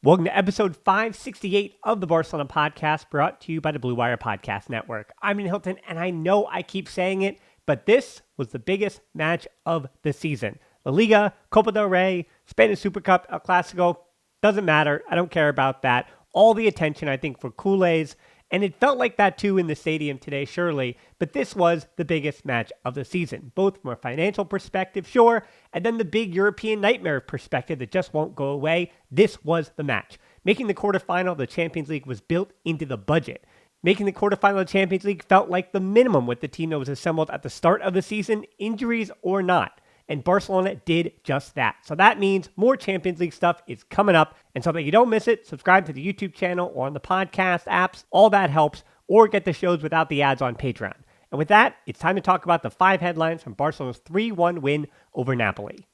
Welcome to episode 568 of the Barcelona podcast, brought to you by the Blue Wire Podcast Network. I'm Ian Hilton, and I know I keep saying it, but this was the biggest match of the season. La Liga, Copa del Rey, Spanish Super Cup, El Clasico, doesn't matter. I don't care about that. All the attention, I think, for Culés, and it felt like that too in the stadium today, surely, but this was the biggest match of the season, both from a financial perspective, sure, and then the big European nightmare perspective that just won't go away. This was the match. Making the quarterfinal of the Champions League was built into the budget. Making the quarterfinal of the Champions League felt like the minimum with the team that was assembled at the start of the season, injuries or not. And Barcelona did just that. So that means more Champions League stuff is coming up. And so that you don't miss it, subscribe to the YouTube channel or on the podcast apps. All that helps. Or get the shows without the ads on Patreon. And with that, it's time to talk about the 5 headlines from Barcelona's 3-1 win over Napoli.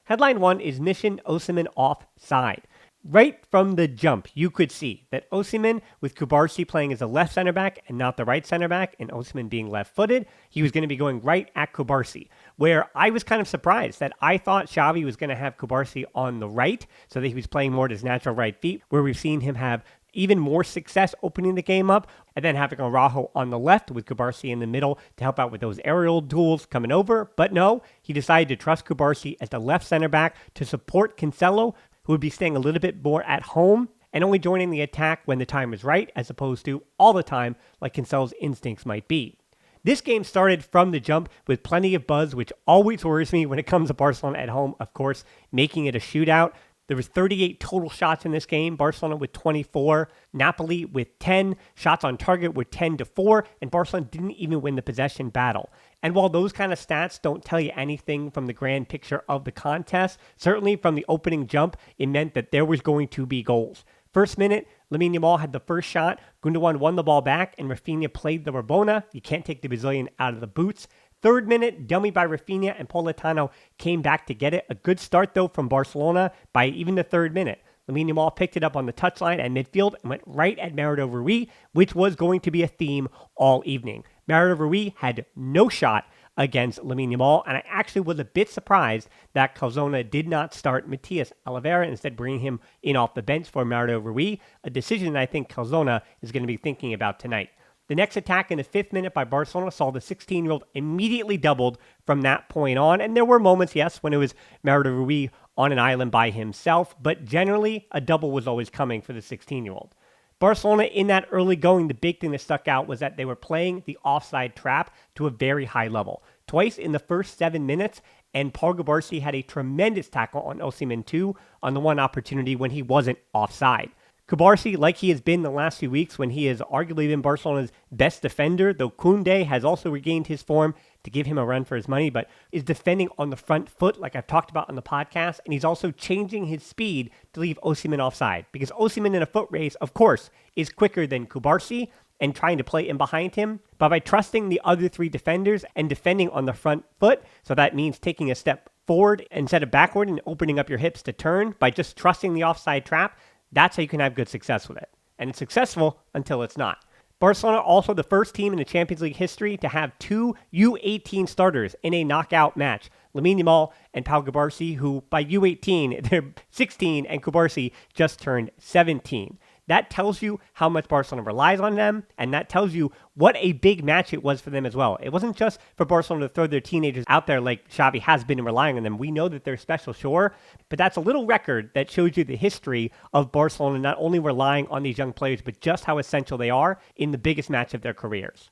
Headline 1 is Mission Osimhen offside. Right from the jump, you could see that Osimhen, with Cubarsi playing as a left center back and not the right center back, and Osimhen being left-footed, he was going to be going right at Cubarsi, where I was kind of surprised that I thought Xavi was going to have Cubarsi on the right, so that he was playing more at his natural right feet, where we've seen him have even more success opening the game up, and then having Araujo on the left with Cubarsi in the middle to help out with those aerial duels coming over. But no, he decided to trust Cubarsi as the left center back to support Cancelo, who would be staying a little bit more at home and only joining the attack when the time is right, as opposed to all the time like Cancelo's instincts might be. This game started from the jump with plenty of buzz, which always worries me when it comes to Barcelona at home, of course, making it a shootout. There was 38 total shots in this game, Barcelona with 24, Napoli with 10, shots on target were 10-4, and Barcelona didn't even win the possession battle. And while those kind of stats don't tell you anything from the grand picture of the contest, certainly from the opening jump, it meant that there was going to be goals. First minute, Lamine Yamal had the first shot, Gundogan won the ball back, and Rafinha played the Rabona. You can't take the Brazilian out of the boots. Third minute, dummy by Rafinha, and Politano came back to get it. A good start, though, from Barcelona by even the third minute. Lamine Yamal picked it up on the touchline at midfield and went right at Merida Rui, which was going to be a theme all evening. Merida Rui had no shot against Lamine Yamal, and I actually was a bit surprised that Calzona did not start Matias Oliveira, instead bringing him in off the bench for Merida Rui, a decision that I think Calzona is going to be thinking about tonight. The next attack in the 5th minute by Barcelona saw the 16-year-old immediately doubled from that point on. And there were moments, yes, when it was Merida Rui on an island by himself, but generally a double was always coming for the 16-year-old. Barcelona, in that early going, the big thing that stuck out was that they were playing the offside trap to a very high level. Twice in the first 7 minutes, and Pau Cubarsi had a tremendous tackle on Osimhen too, on the one opportunity when he wasn't offside. Cubarsi, like he has been the last few weeks when he has arguably been Barcelona's best defender, though Koundé has also regained his form to give him a run for his money, but is defending on the front foot like I've talked about on the podcast, and he's also changing his speed to leave Osimhen offside, because Osimhen in a foot race, of course, is quicker than Cubarsi and trying to play in behind him, but by trusting the other 3 defenders and defending on the front foot, so that means taking a step forward instead of backward and opening up your hips to turn, by just trusting the offside trap, that's how you can have good success with it. And it's successful until it's not. Barcelona also the first team in the Champions League history to have 2 U18 starters in a knockout match. Lamine Yamal and Pau Cubarsi, who by U18, they're 16, and Cubarsi just turned 17. That tells you how much Barcelona relies on them, and that tells you what a big match it was for them as well. It wasn't just for Barcelona to throw their teenagers out there like Xavi has been relying on them. We know that they're special, sure, but that's a little record that shows you the history of Barcelona not only relying on these young players, but just how essential they are in the biggest match of their careers.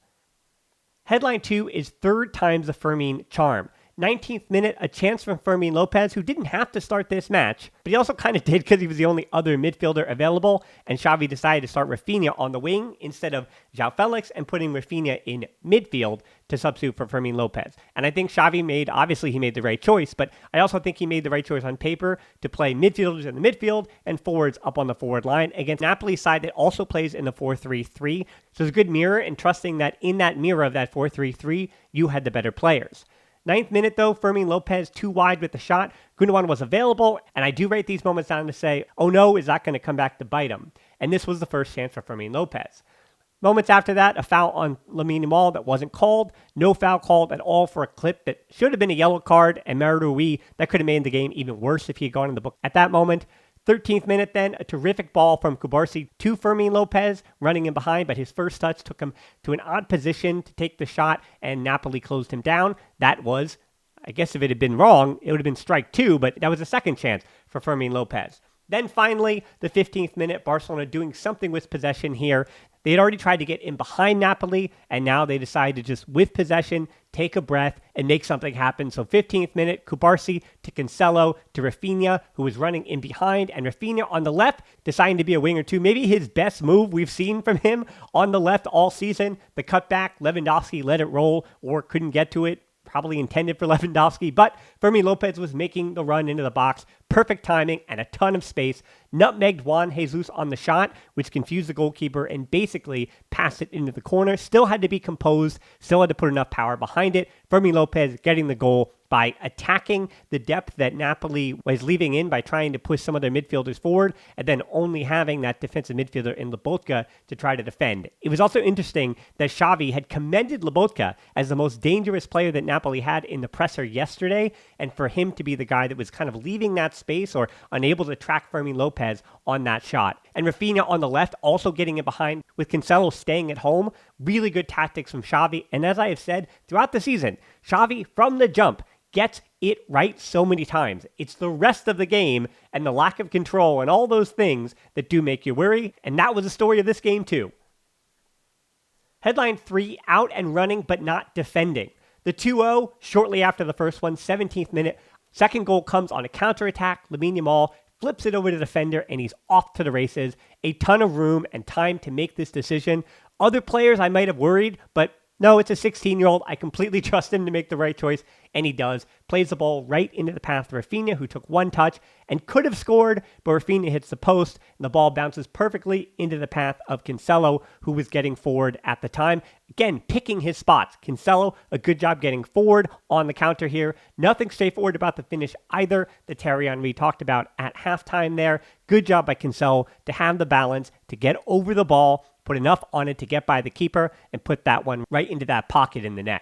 Headline 2 is third time's the Fermín Charm. 19th minute, a chance from Fermin Lopez, who didn't have to start this match, but he also kind of did because he was the only other midfielder available, and Xavi decided to start Rafinha on the wing instead of João Felix and putting Rafinha in midfield to substitute for Fermin Lopez. And I think Xavi obviously he made the right choice, but I also think he made the right choice on paper to play midfielders in the midfield and forwards up on the forward line against Napoli's side that also plays in the 4-3-3. So it's a good mirror, and trusting that in that mirror of that 4-3-3, you had the better players. 9th minute, though, Fermin Lopez too wide with the shot. Gundogan was available, and I do rate these moments down to say, oh no, is that going to come back to bite him? And this was the first chance for Fermin Lopez. Moments after that, a foul on Lamine Yamal that wasn't called. No foul called at all for a clip that should have been a yellow card, and Merida Rui, that could have made the game even worse if he had gone in the book at that moment. 13th minute then, a terrific ball from Cubarsi to Fermin Lopez, running in behind, but his first touch took him to an odd position to take the shot, and Napoli closed him down. That was, I guess if it had been wrong, it would have been strike 2, but that was a second chance for Fermin Lopez. Then finally, the 15th minute, Barcelona doing something with possession here. They had already tried to get in behind Napoli, and now they decide to just, with possession, take a breath and make something happen. So 15th minute, Cubarsi to Cancelo to Rafinha, who was running in behind, and Rafinha on the left, deciding to be a winger too. Maybe his best move we've seen from him on the left all season. The cutback, Lewandowski let it roll or couldn't get to it. Probably intended for Lewandowski, but Fermin Lopez was making the run into the box. Perfect timing and a ton of space. Nutmegged Juan Jesus on the shot, which confused the goalkeeper and basically passed it into the corner. Still had to be composed, still had to put enough power behind it. Fermin Lopez getting the goal by attacking the depth that Napoli was leaving in by trying to push some of their midfielders forward and then only having that defensive midfielder in Lobotka to try to defend. It was also interesting that Xavi had commended Lobotka as the most dangerous player that Napoli had in the presser yesterday, and for him to be the guy that was kind of leaving that space or unable to track Fermin Lopez on that shot. And Rafinha on the left also getting it behind with Cancelo staying at home. Really good tactics from Xavi, and as I have said throughout the season, Xavi from the jump gets it right so many times. It's the rest of the game and the lack of control and all those things that do make you worry, and that was the story of this game too. Headline 3, out and running but not defending. The 2-0 shortly after the first one, 17th minute. Second goal comes on a counterattack. Lamine Yamal flips it over to the defender and he's off to the races. A ton of room and time to make this decision. Other players I might have worried, but no, it's a 16-year-old. I completely trust him to make the right choice, and he does. Plays the ball right into the path of Rafinha, who took one touch and could have scored, but Rafinha hits the post, and the ball bounces perfectly into the path of Cancelo, who was getting forward at the time. Again, picking his spots. Cancelo, a good job getting forward on the counter here. Nothing straightforward about the finish either that Thierry Henry talked about at halftime there. Good job by Cancelo to have the balance, to get over the ball, put enough on it to get by the keeper, and put that one right into that pocket in the net.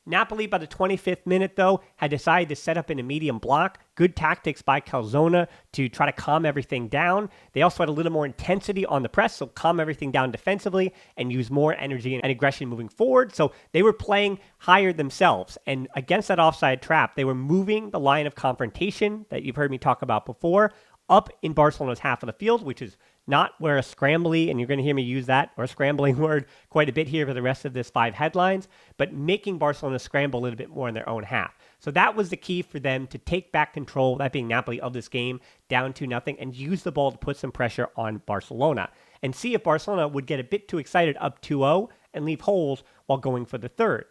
Napoli, by the 25th minute, though, had decided to set up in a medium block. Good tactics by Calzona to try to calm everything down. They also had a little more intensity on the press, so calm everything down defensively and use more energy and aggression moving forward. So they were playing higher themselves. And against that offside trap, they were moving the line of confrontation that you've heard me talk about before up in Barcelona's half of the field, which is not where a scrambly, and you're going to hear me use that, or a scrambling word quite a bit here for the rest of this 5 headlines, but making Barcelona scramble a little bit more in their own half. So that was the key for them to take back control, that being Napoli, of this game down 2-0, and use the ball to put some pressure on Barcelona, and see if Barcelona would get a bit too excited up 2-0 and leave holes while going for the third.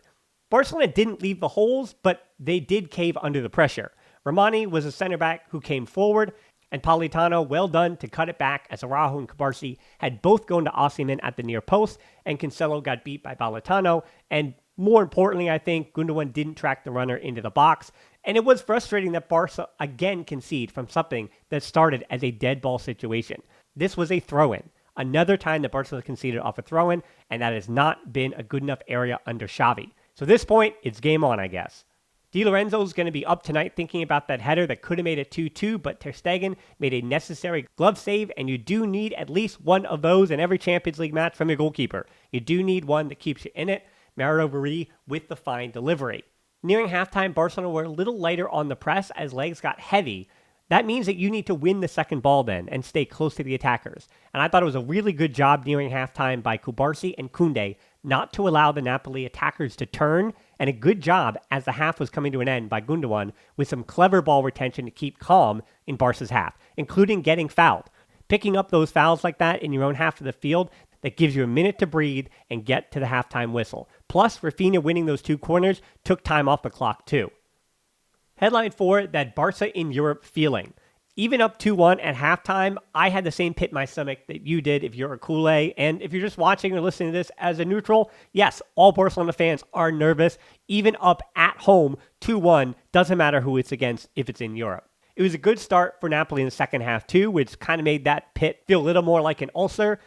Barcelona didn't leave the holes, but they did cave under the pressure. Romani was a center back who came forward, and Politano, well done to cut it back as Araujo and Cubarsi had both gone to Osimhen at the near post, and Cancelo got beat by Politano. And more importantly, I think, Gundogan didn't track the runner into the box. And it was frustrating that Barca again conceded from something that started as a dead ball situation. This was a throw-in. Another time that Barca conceded off a throw-in, and that has not been a good enough area under Xavi. So at this point, it's game on, I guess. Di Lorenzo's going to be up tonight thinking about that header that could have made it 2-2, but Ter Stegen made a necessary glove save, and you do need at least one of those in every Champions League match from your goalkeeper. You do need one that keeps you in it. Mario Verri with the fine delivery. Nearing halftime, Barcelona were a little lighter on the press as legs got heavy. That means that you need to win the second ball then and stay close to the attackers. And I thought it was a really good job nearing halftime by Cubarsi and Koundé not to allow the Napoli attackers to turn, and a good job as the half was coming to an end by Gundogan with some clever ball retention to keep calm in Barca's half, including getting fouled. Picking up those fouls like that in your own half of the field, that gives you a minute to breathe and get to the halftime whistle. Plus, Rafinha winning those 2 corners took time off the clock too. Headline 4, that Barca in Europe feeling. Even up 2-1 at halftime, I had the same pit in my stomach that you did if you're a Kool-Aid. And if you're just watching or listening to this as a neutral, yes, all Barcelona fans are nervous. Even up at home, 2-1, doesn't matter who it's against if it's in Europe. It was a good start for Napoli in the second half too, which kind of made that pit feel a little more like an ulcer.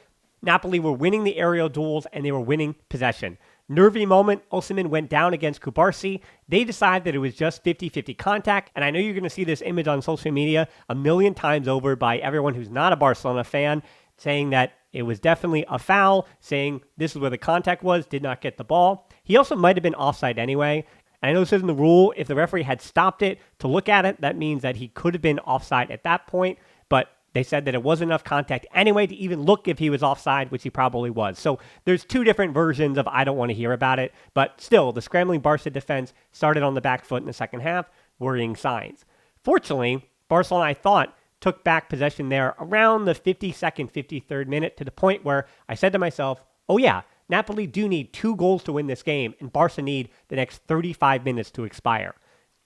Napoli were winning the aerial duels and they were winning possession. Nervy moment, Osimhen went down against Cubarsi. They decided that it was just 50-50 contact, and I know you're going to see this image on social media a million times over by everyone who's not a Barcelona fan, saying that it was definitely a foul, saying this is where the contact was, did not get the ball. He also might have been offside anyway. And I know this isn't the rule. If the referee had stopped it to look at it, that means that he could have been offside at that point, but they said that it wasn't enough contact anyway to even look if he was offside, which he probably was. So there's two different versions of I don't want to hear about it. But still, the scrambling Barca defense started on the back foot in the second half, worrying signs. Fortunately, Barcelona, I thought, took back possession there around the 52nd, 53rd minute to the point where I said to myself, oh yeah, Napoli do need 2 goals to win this game, and Barca need the next 35 minutes to expire.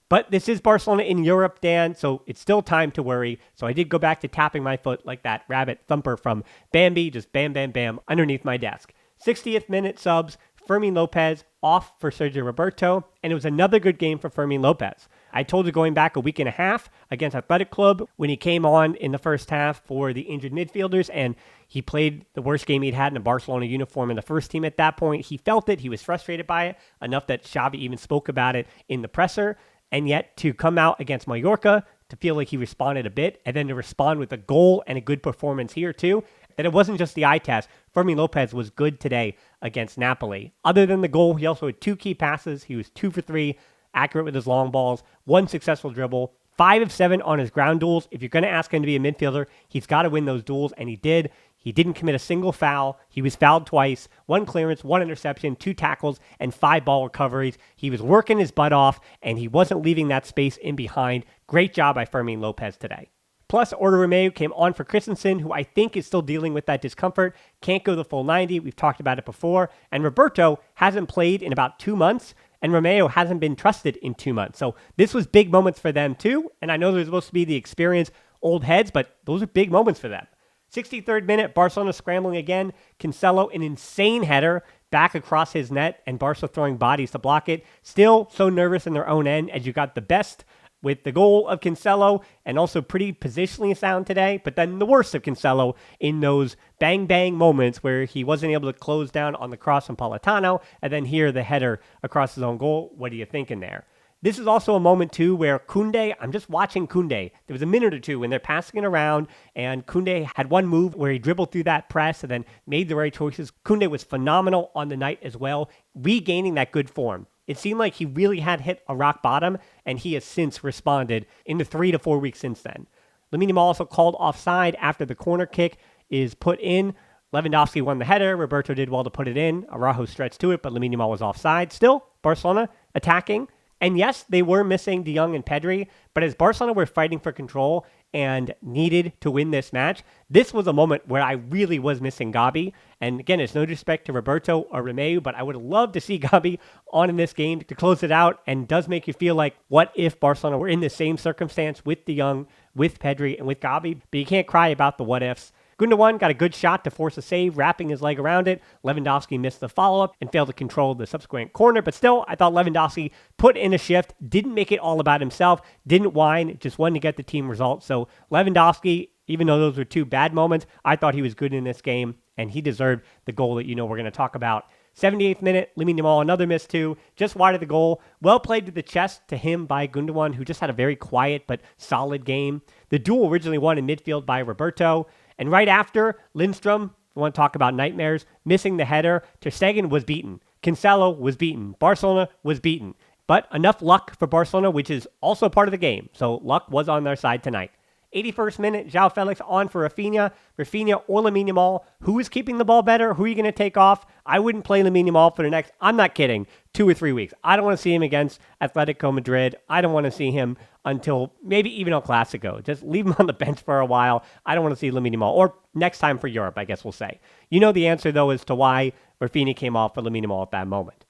But this is Barcelona in Europe, Dan, so it's still time to worry. So I did go back to tapping my foot like that rabbit thumper from Bambi, just bam, bam, bam, underneath my desk. 60th minute subs, Fermin Lopez off for Sergio Roberto, and it was another good game for Fermin Lopez. I told you going back a week and a half against Athletic Club when he came on in the first half for the injured midfielders, and he played the worst game he'd had in a Barcelona uniform in the first team at that point. He felt it. He was frustrated by it, enough that Xavi even spoke about it in the presser. And yet to come out against Mallorca, to feel like he responded a bit, and then to respond with a goal and a good performance here too, that it wasn't just the eye test. Fermin Lopez was good today against Napoli. Other than the goal, he also had 2 key passes. He was 2 for 3, accurate with his long balls, 1 successful dribble, 5 of 7 on his ground duels. If you're going to ask him to be a midfielder, he's got to win those duels, and he did. He didn't commit a single foul. He was fouled twice, 1 clearance, 1 interception, 2 tackles, and 5 ball recoveries. He was working his butt off, and he wasn't leaving that space in behind. Great job by Fermin Lopez today. Plus, Order Romeu came on for Christensen, who I think is still dealing with that discomfort. Can't go the full 90. We've talked about it before. And Roberto hasn't played in about 2 months, and Romeu hasn't been trusted in 2 months. So this was big moments for them too. And I know they're supposed to be the experienced old heads, but those are big moments for them. 63rd minute, Barcelona scrambling again. Cancelo, an insane header back across his net, and Barca throwing bodies to block it. Still so nervous in their own end as you got the best with the goal of Cancelo, and also pretty positionally sound today, but then the worst of Cancelo in those bang-bang moments where he wasn't able to close down on the cross from Politano, and then here the header across his own goal. What are you thinking there? This is also a moment, too, where Koundé, I'm just watching Koundé. There was a minute or two when they're passing it around, and Koundé had one move where he dribbled through that press and then made the right choices. Koundé was phenomenal on the night as well, regaining that good form. It seemed like he really had hit a rock bottom, and he has since responded in the 3 to 4 weeks since then. Lamine Yamal also called offside after the corner kick is put in. Lewandowski won the header. Roberto did well to put it in. Araujo stretched to it, but Lamine Yamal was offside. Still, Barcelona attacking. And yes, they were missing De Jong and Pedri, but as Barcelona were fighting for control and needed to win this match, this was a moment where I really was missing Gabi. And again, it's no disrespect to Roberto or Romeu, but I would love to see Gabi on in this game to close it out, and does make you feel like, what if Barcelona were in the same circumstance with De Jong, with Pedri, and with Gabi? But you can't cry about the what ifs. Gundogan got a good shot to force a save, wrapping his leg around it. Lewandowski missed the follow-up and failed to control the subsequent corner. But still, I thought Lewandowski put in a shift, didn't make it all about himself, didn't whine, just wanted to get the team result. So Lewandowski, even though those were 2 bad moments, I thought he was good in this game, and he deserved the goal that we're going to talk about. 78th minute, Lamine Yamal, another miss too, just wide of the goal. Well played to the chest to him by Gundogan, who just had a very quiet but solid game. The duel originally won in midfield by Roberto. And right after, Lindstrom, we want to talk about nightmares, missing the header. Ter Stegen was beaten. Cancelo was beaten. Barcelona was beaten. But enough luck for Barcelona, which is also part of the game. So luck was on their side tonight. 81st minute, João Felix on for Rafinha. Rafinha or Lamine Yamal. Who is keeping the ball better? Who are you going to take off? I wouldn't play Lamine Yamal for the next, I'm not kidding, 2 or 3 weeks. I don't want to see him against Atletico Madrid. I don't want to see him until maybe even El Clasico. Just leave him on the bench for a while. I don't want to see Lamine Yamal. Or next time for Europe, I guess we'll say. You know the answer, though, as to why Rafinha came off for Lamine Yamal at that moment.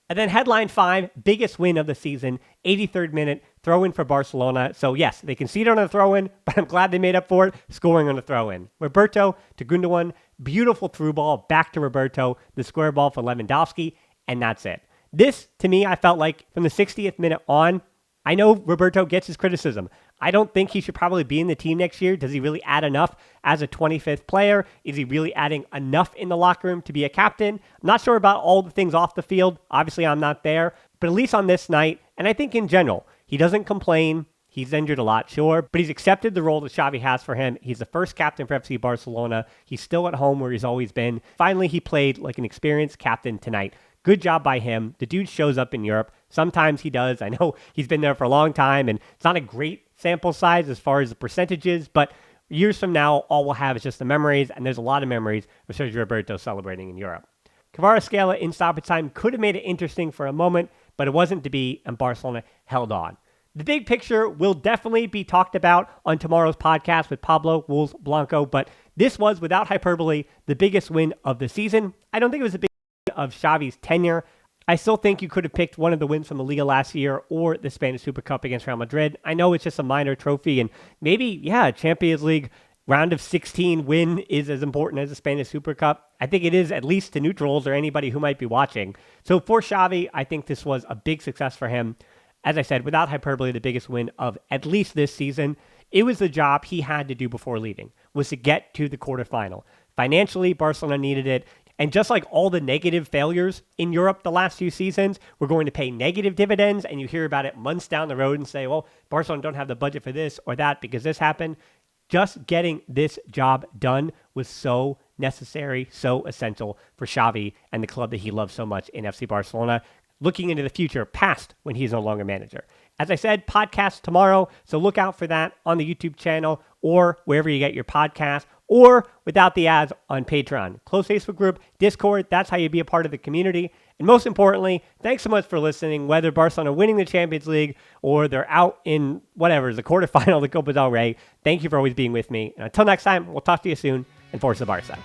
And then headline 5, biggest win of the season, 83rd minute, throw-in for Barcelona. So yes, they conceded on a throw-in, but I'm glad they made up for it, scoring on a throw-in. Roberto to Gundogan, beautiful through ball, back to Roberto, the square ball for Lewandowski, and that's it. This, to me, I felt like from the 60th minute on, I know Roberto gets his criticism. I don't think he should probably be in the team next year. Does he really add enough as a 25th player? Is he really adding enough in the locker room to be a captain? I'm not sure about all the things off the field. Obviously, I'm not there. But at least on this night, and I think in general, he doesn't complain. He's injured a lot, sure, but he's accepted the role that Xavi has for him. He's the first captain for FC Barcelona. He's still at home where he's always been. Finally, he played like an experienced captain tonight. Good job by him. The dude shows up in Europe. Sometimes he does. I know he's been there for a long time, and it's not a great sample size as far as the percentages, but years from now, all we'll have is just the memories, and there's a lot of memories of Sergio Roberto celebrating in Europe. Kvaratskhelia in stoppage time could have made it interesting for a moment, but it wasn't to be, and Barcelona held on. The big picture will definitely be talked about on tomorrow's podcast with Pablo Wolves Blanco, but this was, without hyperbole, the biggest win of the season. I don't think it was the biggest win of Xavi's tenure. I still think you could have picked one of the wins from the Liga last year or the Spanish Super Cup against Real Madrid. I know it's just a minor trophy, and maybe, Champions League round of 16 win is as important as the Spanish Super Cup. I think it is, at least to neutrals or anybody who might be watching. So for Xavi, I think this was a big success for him. As I said, without hyperbole, the biggest win of at least this season. It was the job he had to do before leaving, was to get to the quarterfinal. Financially, Barcelona needed it. And just like all the negative failures in Europe the last few seasons, we're going to pay negative dividends, and you hear about it months down the road and say, well, Barcelona don't have the budget for this or that because this happened. Just getting this job done was so necessary, so essential for Xavi and the club that he loves so much in FC Barcelona, looking into the future past when he's no longer manager. As I said, podcast tomorrow, so look out for that on the YouTube channel or wherever you get your podcast, or without the ads on Patreon. Close Facebook group, Discord, that's how you be a part of the community. And most importantly, thanks so much for listening, whether Barcelona winning the Champions League or they're out in whatever, the quarterfinal of the Copa del Rey. Thank you for always being with me. And until next time, we'll talk to you soon, and Forza Barça.